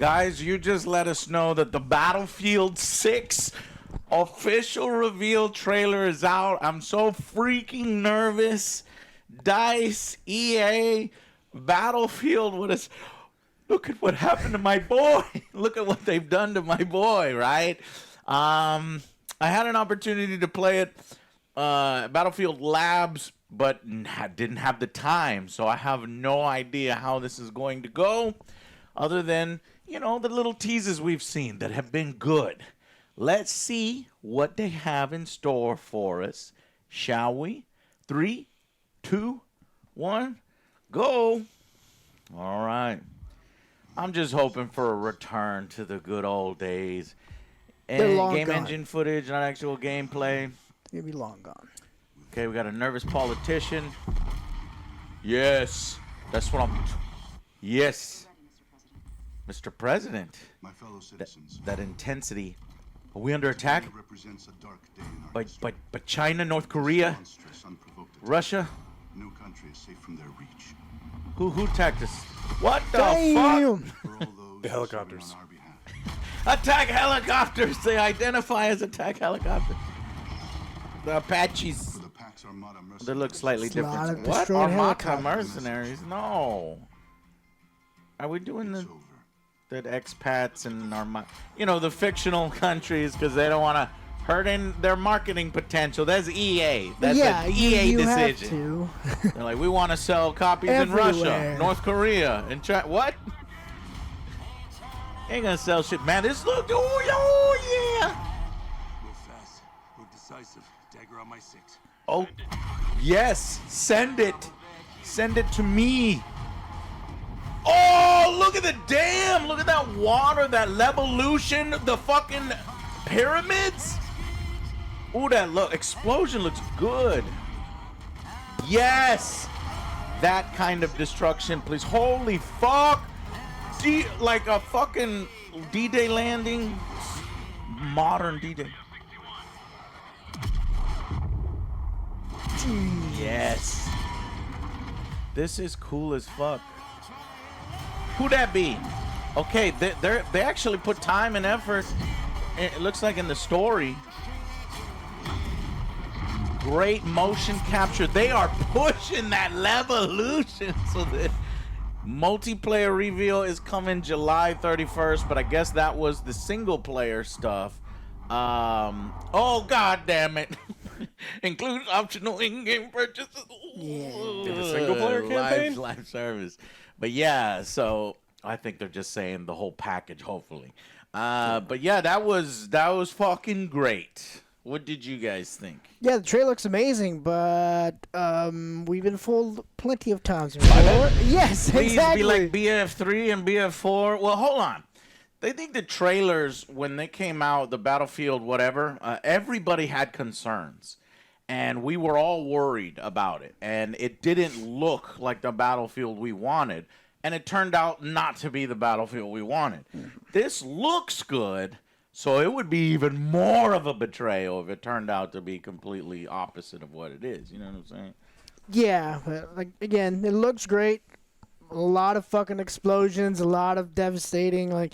Guys, you just let us know that the Battlefield 6 official reveal trailer is out. I'm so freaking nervous. DICE, EA, Battlefield, look at what happened to my boy. Look at what they've done to my boy, right? I had an opportunity to play it, Battlefield Labs, but didn't have the time, so I have no idea how this is going to go, other than, the little teases we've seen that have been good. Let's see what they have in store for us, shall we? 3, 2, 1, go. All right. I'm just hoping for a return to the good old days. And game gone. Engine footage, not actual gameplay. You'll be long gone. Okay, we got a nervous politician. Yes, that's what I'm. Yes, Mr. President. My fellow citizens. That intensity. Are we under attack? Represents a dark day in our history. But China, North Korea, Monstrous, unprovoked attack. Russia. No country is safe from their reach. Who attacked us? What the Damn. fuck? For all those The helicopters. on our behalf. Attack helicopters. They identify as attack helicopters. The Apaches. For the Pax Armada They look slightly It's a lot different. of What? destroyed Armada helicopters. mercenaries? No. Are we doing It's the over. expats and the fictional countries because they don't want to hurt in their marketing potential? That's EA. That's an EA you decision. have to. They're like, we want to sell copies in Russia, Everywhere. North Korea, and China. What? Ain't gonna sell shit, man. This look, oh yeah. Move fast. Move decisive. Dagger on my 6. Oh, yes. Send it. Send it to me. Oh, look at the dam. Look at that water, that levolution, the fucking pyramids. Ooh, that explosion looks good. Yes. That kind of destruction, please. Holy fuck. Like a fucking D-Day landing. Modern D-Day. Yes. This is cool as fuck. Who that be? Okay, they actually put time and effort. It looks like in the story. Great motion capture. They are pushing that levolution. So the multiplayer reveal is coming July 31st, but I guess that was the single player stuff. Oh god damn it. Includes optional in-game purchases. Yeah. The single player campaign? Live service. But yeah, so I think they're just saying the whole package, hopefully. But yeah, that was fucking great. What did you guys think? Yeah, the trailer looks amazing, but we've been fooled plenty of times before. Yes, Please exactly. be like BF3 and BF4. Well, hold on. They think the trailers, when they came out, the Battlefield, whatever, everybody had concerns. And we were all worried about it. And it didn't look like the Battlefield we wanted. And it turned out not to be the Battlefield we wanted. This looks good, so it would be even more of a betrayal if it turned out to be completely opposite of what it is. You know what I'm saying? Yeah, but like again, it looks great. A lot of fucking explosions, a lot of devastating, like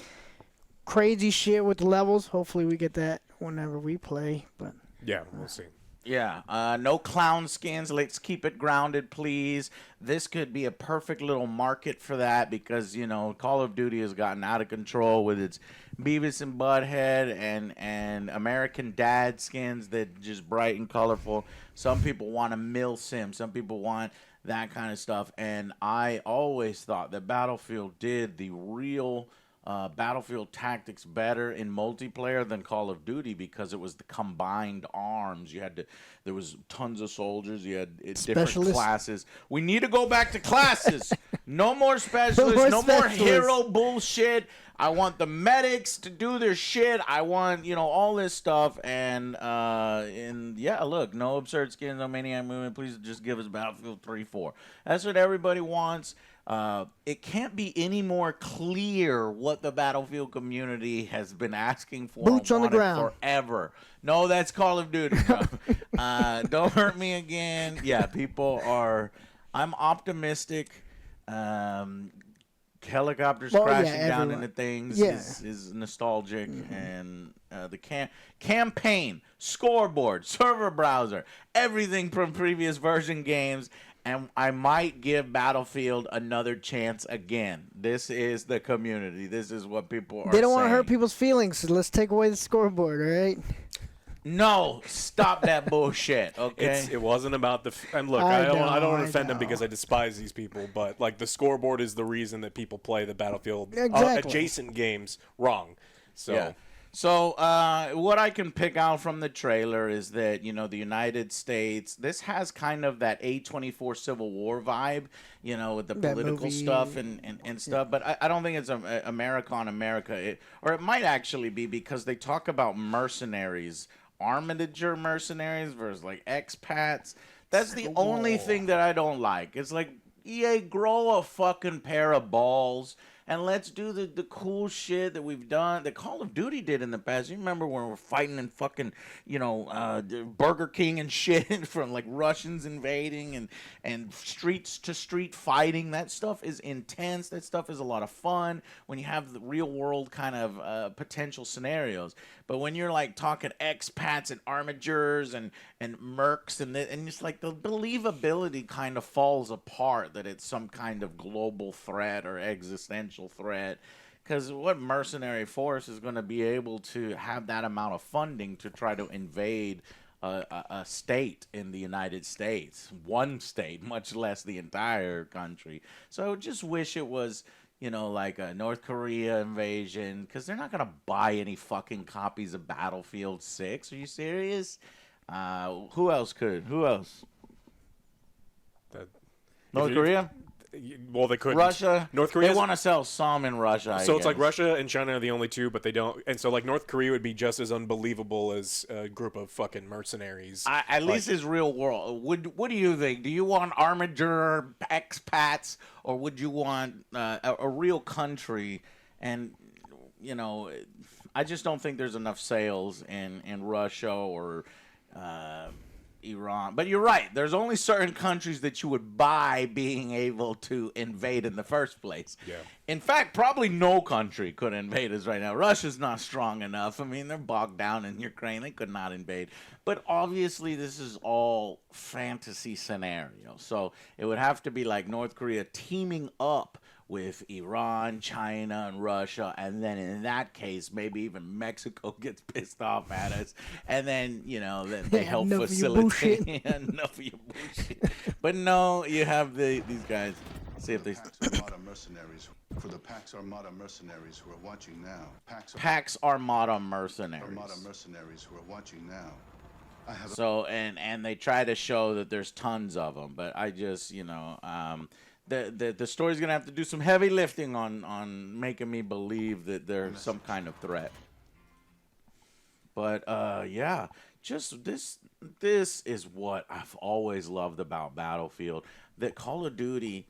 crazy shit with the levels. Hopefully we get that whenever we play. But Yeah, we'll see. Yeah, no clown skins. Let's keep it grounded, please. This could be a perfect little market for that because, Call of Duty has gotten out of control with its Beavis and Butthead and American Dad skins that just bright and colorful. Some people want a mill sim. Some people want that kind of stuff. And I always thought that Battlefield did the real Battlefield Tactics better in multiplayer than Call of Duty because it was the combined arms. There was tons of soldiers. You had different classes. We need to go back to classes. No more specialists. No more hero bullshit. I want the medics to do their shit. I want all this stuff. And yeah, look, no absurd skins, no maniac movement. Please just give us Battlefield 3-4. That's what everybody wants. It can't be any more clear what the Battlefield community has been asking for. Boots on the ground forever. No, that's Call of Duty, bro. Don't hurt me again. Yeah, people are. I'm optimistic. helicopters Well, yeah, crashing down everyone. into things Yeah. is nostalgic, and the campaign, scoreboard, server browser, everything from previous version games. And I might give Battlefield another chance again. This is the community. This is what people are They don't want to saying. hurt people's feelings, so let's take away the scoreboard, all right? No, stop that bullshit, okay? It wasn't about the. And look, I I don't know, want I to offend them know. because I despise these people, but like the scoreboard is the reason that people play the Battlefield Exactly. adjacent games wrong. So. Yeah. So what I can pick out from the trailer is that, you know, the United States, this has kind of that A24 Civil War vibe, you know, with the That political movie. stuff and stuff. But I don't think it's America on America. Or it might actually be because they talk about mercenaries, armitage mercenaries versus like expats. That's the only thing that I don't like. It's like, EA, grow a fucking pair of balls. And let's do the cool shit that we've done, that Call of Duty did in the past. You remember when we were fighting in fucking, you know, Burger King and shit from like Russians invading and streets to street fighting. That stuff is intense. That stuff is a lot of fun when you have the real world kind of potential scenarios. But when you're like talking expats and armigers and mercs and it's like the believability kind of falls apart that it's some kind of global threat or existential threat, because what mercenary force is going to be able to have that amount of funding to try to invade a state in the United States, one state, much less the entire country? So I just wish it was, you know, like a North Korea invasion, because they're not going to buy any fucking copies of Battlefield 6. Are you serious? Who else could? Who else? North Korea? Well, they couldn't. Russia? North Korea. They want to sell some in Russia, I So it's like guess. Russia and China are the only two, but they don't. And so like North Korea would be just as unbelievable as a group of fucking mercenaries. At least it's real world. What do you think? Do you want armiger expats, or would you want a real country? And, you know, I just don't think there's enough sales in Russia or Iran. But you're right. There's only certain countries that you would buy being able to invade in the first place. Yeah. In fact, probably no country could invade us right now. Russia's not strong enough. I mean, they're bogged down in Ukraine. They could not invade. But obviously, this is all fantasy scenario. So it would have to be like North Korea teaming up with Iran, China, and Russia, and then in that case, maybe even Mexico gets pissed off at us, and then, you know, they help Enough of your facilitate bullshit. enough of your bullshit. But no, you have these guys. See if they Pax Armada mercenaries. For the Pax Armada mercenaries who are watching now. Pax Armada mercenaries. Armada mercenaries who are watching now. I have So and they try to show that there's tons of them, but I just, you know, the story's gonna have to do some heavy lifting on making me believe that they're some kind of threat. But yeah, just this is what I've always loved about Battlefield. That Call of Duty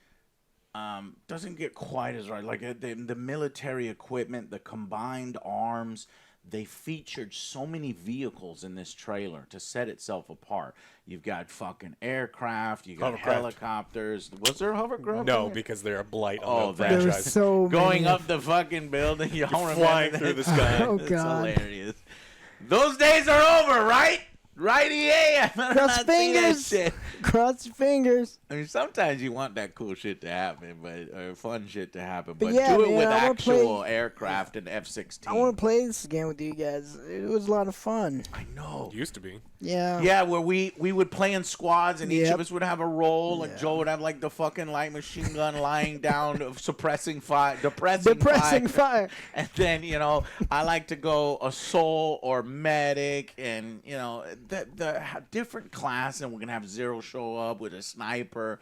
doesn't get quite as right. Like the military equipment, the combined arms. They featured so many vehicles in this trailer to set itself apart. You've got fucking aircraft, you got Hovercraft. helicopters. Was there a hovercraft? No, in it? because they're a blight Oh, on the that- There franchise. was so Going many. up the fucking building. You don't remember flying that? through the sky. Oh, It's God. hilarious. Those days are over, right? Right, EA? I better Cross not see that fingers. shit. Cross your fingers. I mean, sometimes you want that cool shit to happen, or fun shit to happen, but yeah, do it man, with I wanna actual play- aircraft and F-16. I want to play this again with you guys. It was a lot of fun. I know. Used to be. Yeah. Yeah, where we would play in squads, and each Yep. of us would have a role. Like Joe would have like the fucking light machine gun lying down, suppressing fire, Depressing fire. And then, you know, I like to go assault or medic, and, you know, the different class, and we're gonna have Zero show up with a sniper.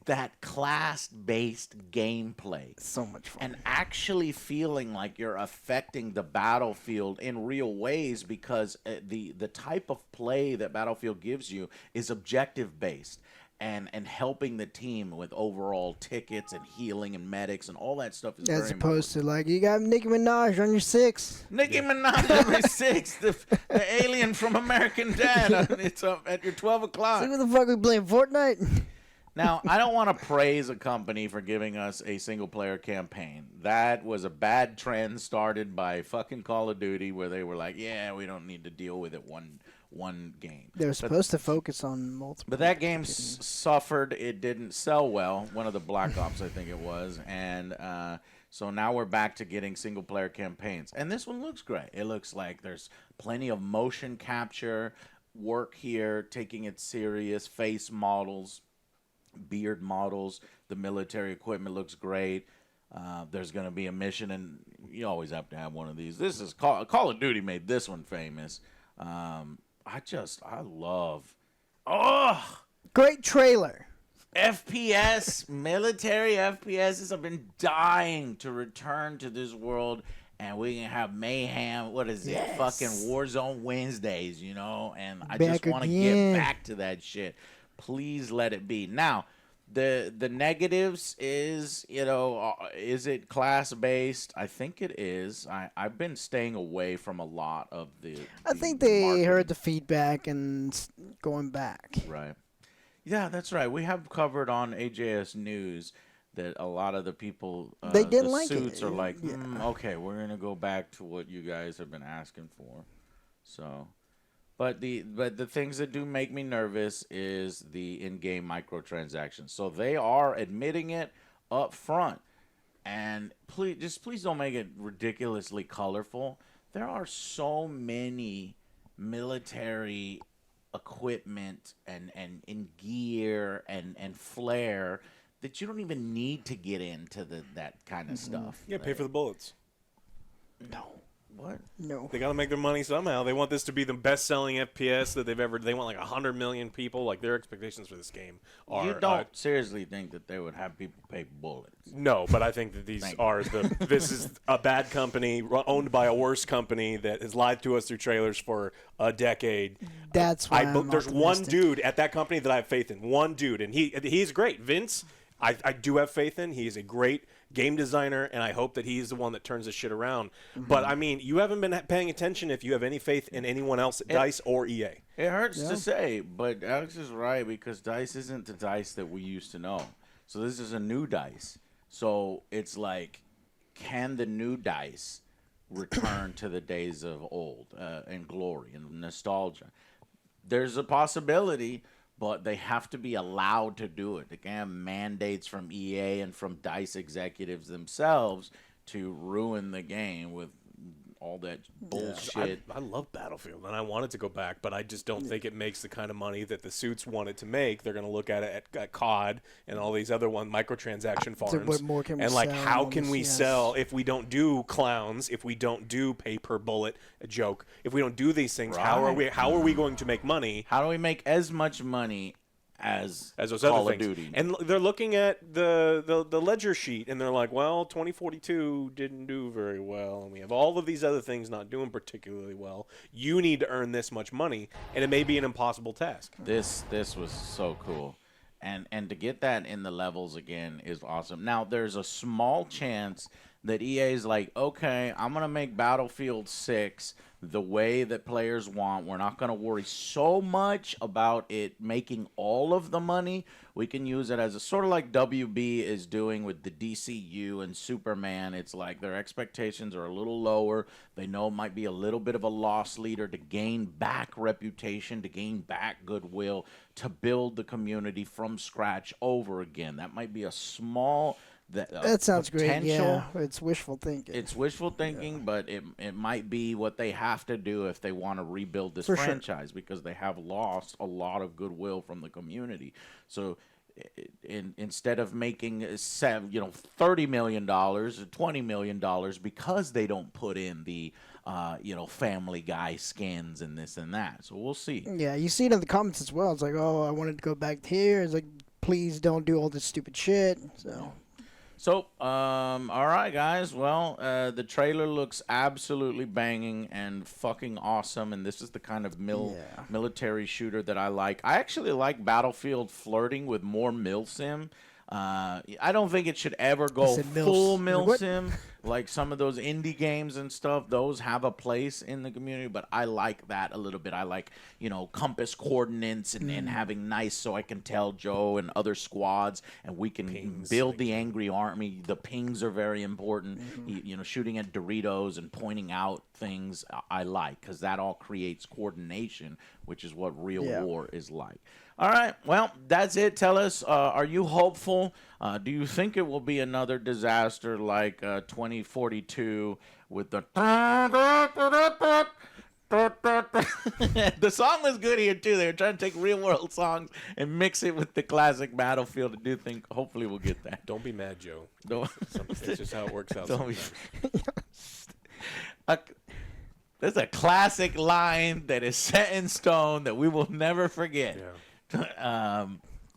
That class-based gameplay. So much fun. And actually feeling like you're affecting the battlefield in real ways, because the type of play that Battlefield gives you is objective based and helping the team with overall tickets and healing and medics and all that stuff is As very opposed to like you got Nicki Minaj on your 6. Nicki Minaj every 6, the alien from American Dad. It's up at your 12 o'clock. See what the fuck we playing Fortnite? Now, I don't want to praise a company for giving us a single-player campaign. That was a bad trend started by fucking Call of Duty, where they were like, "Yeah, we don't need to deal with it one game." They're supposed to focus on multiple. But that game suffered. It didn't sell well. One of the Black Ops, I think it was, and so now we're back to getting single-player campaigns. And this one looks great. It looks like there's plenty of motion capture work here, taking it serious. Face models, beard models, the military equipment looks great. There's going to be a mission, and you always have to have one of these. This is Call of Duty made this one famous. I love, Great trailer. FPS, military FPSs have been dying to return to this world, and we can have mayhem. What is it? Fucking Warzone Wednesdays, you know? And I just want to get back to that shit. Please let it be. Now, the negatives is, is it class-based? I think it is. I've been staying away from a lot of the I think they marketing. heard the feedback and going back. Right. Yeah, that's right. We have covered on AJS News that a lot of the people, They didn't the like it. suits are like, Yeah. okay, we're gonna go back to what you guys have been asking for. So, but the things that do make me nervous is the in-game microtransactions. So they are admitting it up front, and please don't make it ridiculously colorful. There are so many military equipment and gear and flair that you don't even need to get into that kind of stuff. Yeah, pay for the bullets. No. What? No. They got to make their money somehow. They want this to be the best-selling FPS that they've ever. They want like 100 million people. Like their expectations for this game are. You don't seriously think that they would have people pay bullets? No, but I think that these are the. This is a bad company owned by a worse company that has lied to us through trailers for a decade. That's why There's one dude at that company that I have faith in. One dude, and he's great. Vince, I do have faith in. He's a great game designer, and I hope that he's the one that turns this shit around. But I mean, you haven't been paying attention if you have any faith in anyone else at DICE or EA. It hurts to say, but Alex is right, because DICE isn't the DICE that we used to know. So this is a new DICE. So it's like, can the new DICE return to the days of old and glory and nostalgia? There's a possibility, but they have to be allowed to do it. They can't have mandates from EA and from DICE executives themselves to ruin the game with all that bullshit. I love Battlefield, and I want it to go back, but I just don't think it makes the kind of money that the suits want it to make. They're going to look at it at COD and all these other microtransaction farms. What more can we and like, sell how on can this? we Yes. sell if we don't do clowns, if we don't do pay per bullet, a joke, if we don't do these things? How are we going to make money? How do we make as much money as those Call other of things? Duty? And they're looking at the ledger sheet, and they're like, well, 2042 didn't do very well, and we have all of these other things not doing particularly well. You need to earn this much money, and it may be an impossible task. This was so cool. And to get that in the levels again is awesome. Now, there's a small chance that EA is like, okay, I'm going to make Battlefield 6 the way that players want. We're not going to worry so much about it making all of the money. We can use it as a sort of like WB is doing with the DCU and Superman. It's like their expectations are a little lower. They know it might be a little bit of a loss leader to gain back reputation, to gain back goodwill, to build the community from scratch over again. That might be a small... That sounds great. potential. Yeah, it's wishful thinking. It's wishful thinking, but it might be what they have to do if they want to rebuild this franchise, because they have lost a lot of goodwill from the community. So instead of making $30 million, $20 million, because they don't put in the Family Guy skins and this and that. So we'll see. Yeah, you see it in the comments as well. It's like, oh, I wanted to go back here. It's like, please don't do all this stupid shit. So, all right, guys. Well, the trailer looks absolutely banging and fucking awesome, and this is the kind of military shooter that I like. I actually like Battlefield flirting with more milsim. I don't think it should ever go full milsim, like some of those indie games and stuff, those have a place in the community, but I like that a little bit. I like, compass coordinates and having nice so I can tell Joe and other squads and we can build the angry army. The pings are very important. Shooting at Doritos and pointing out things I like because that all creates coordination, which is what real war is like. All right, well, that's it. Tell us, are you hopeful? Do you think it will be another disaster like 2042 with the... The song was good here, too. They were trying to take real-world songs and mix it with the classic Battlefield. I do think, hopefully, we'll get that. Don't be mad, Joe. Don't. It's just how it works out Don't be- sometimes. There's a classic line that is set in stone that we will never forget. Yeah.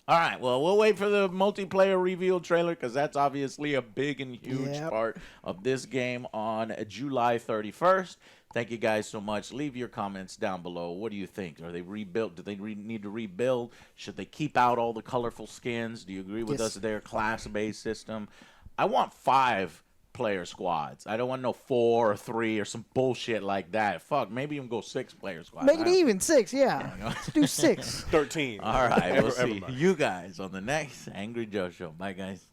All right, well, we'll wait for the multiplayer reveal trailer because that's obviously a big and huge part of this game on July 31st. Thank you guys so much. Leave your comments down below. What do you think? Are they rebuilt? Do they need to rebuild? Should they keep out all the colorful skins? Do you agree with us? Their class-based system. I want 5-player squads. I don't want no 4 or 3 or some bullshit like that. Fuck, maybe even go 6-player squads. Make it even 6, yeah. Let's do 6. 13. All right, we'll see mind. you guys on the next Angry Joe Show. Bye, guys.